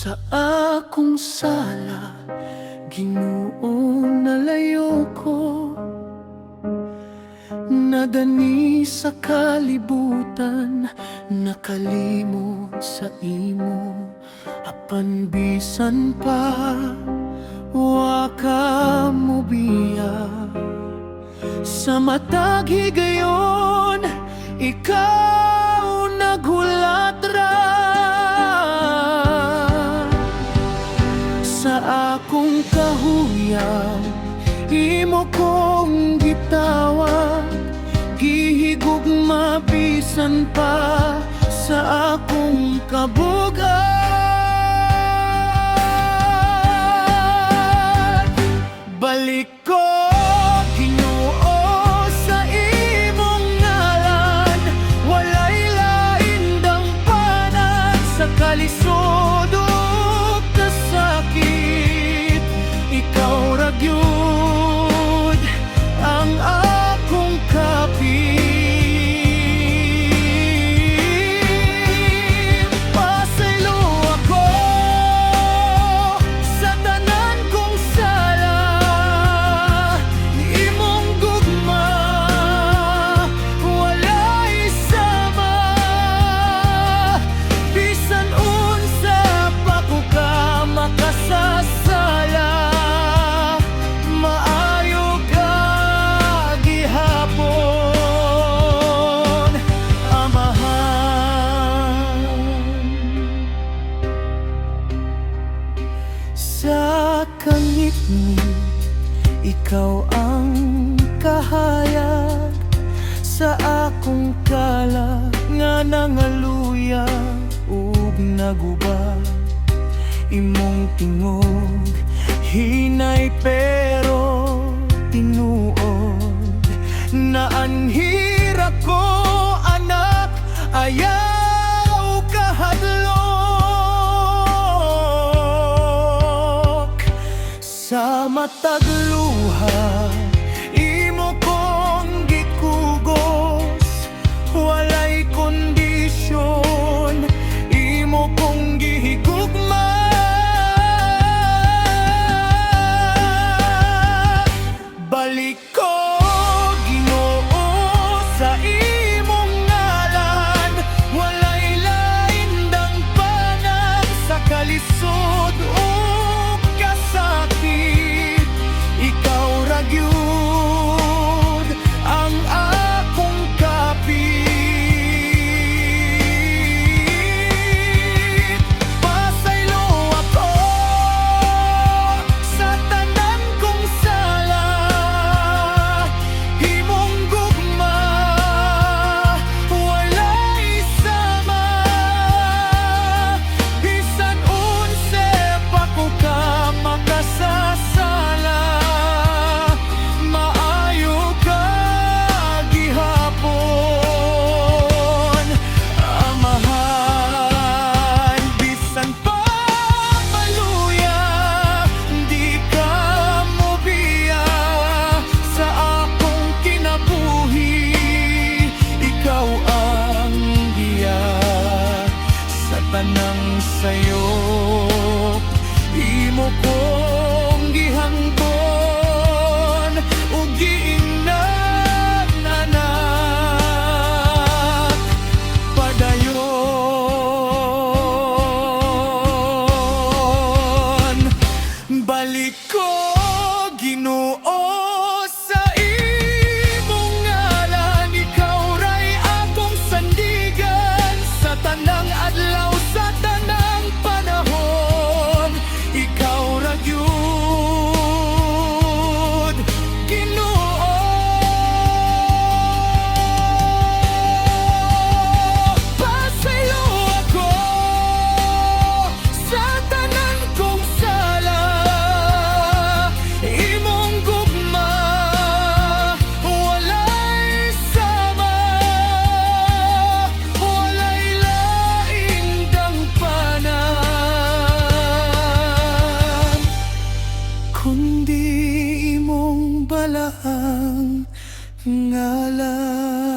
Sa akong sala, Ginoo, nalayo ko, nadani sa kalibutan, nakalimot sa imo. Apan bisan pa, wa ka mo biya. Sa matag higayon, ikaw naghulat ra. Sa akong kahuyang, imo kong gitawag, gihigugma bisan pa sa akong kabugat. Balik ko, Ginoo, sa imong ngalan, walay lain dangpanan sa kalisod ug kasakit. Ikaw ra gyud ang akong kapit. Pasaylo ako sa tanan kong sala, imong gugma walay sama. Bisan unsa pa ko ka makasasala, maayo ka gihapon, Amahan. Sa kangit-ngit, ikaw ang kahayag sa akong kalag nga nangaluya ug naguba. Imong tingog, hinay pero tinuod. Naanhir ako, anak, ayaw kahadlok. Sa matag luha, imo kong gikugos, walay kondisyon, imo kong gihigugma. Balik ko, Ginoo, sa imong ngalan, walay lain dangpanan sa kalisod ug kasakit. Ikaw ra gyud ang akong kapit. Pasaylo ako sa tanan kong sala, imong gugma walay sama. Bisan unsa pa ko ka makasasala, maayo ka gihapon, Amahan. Bisan pa maluya, di ka mo biya sa akong kinabuhi. Ikaw ang giya sa tanang sayop, imo kong gihanggon ug giingnan, anak, padayon. Balik ko, Ginoo, sa imong ngalan, ikaw ra'y akong sandigan sa tanang adlaw, sa tanang panahon. Ikaw ra gyud ang ngalan.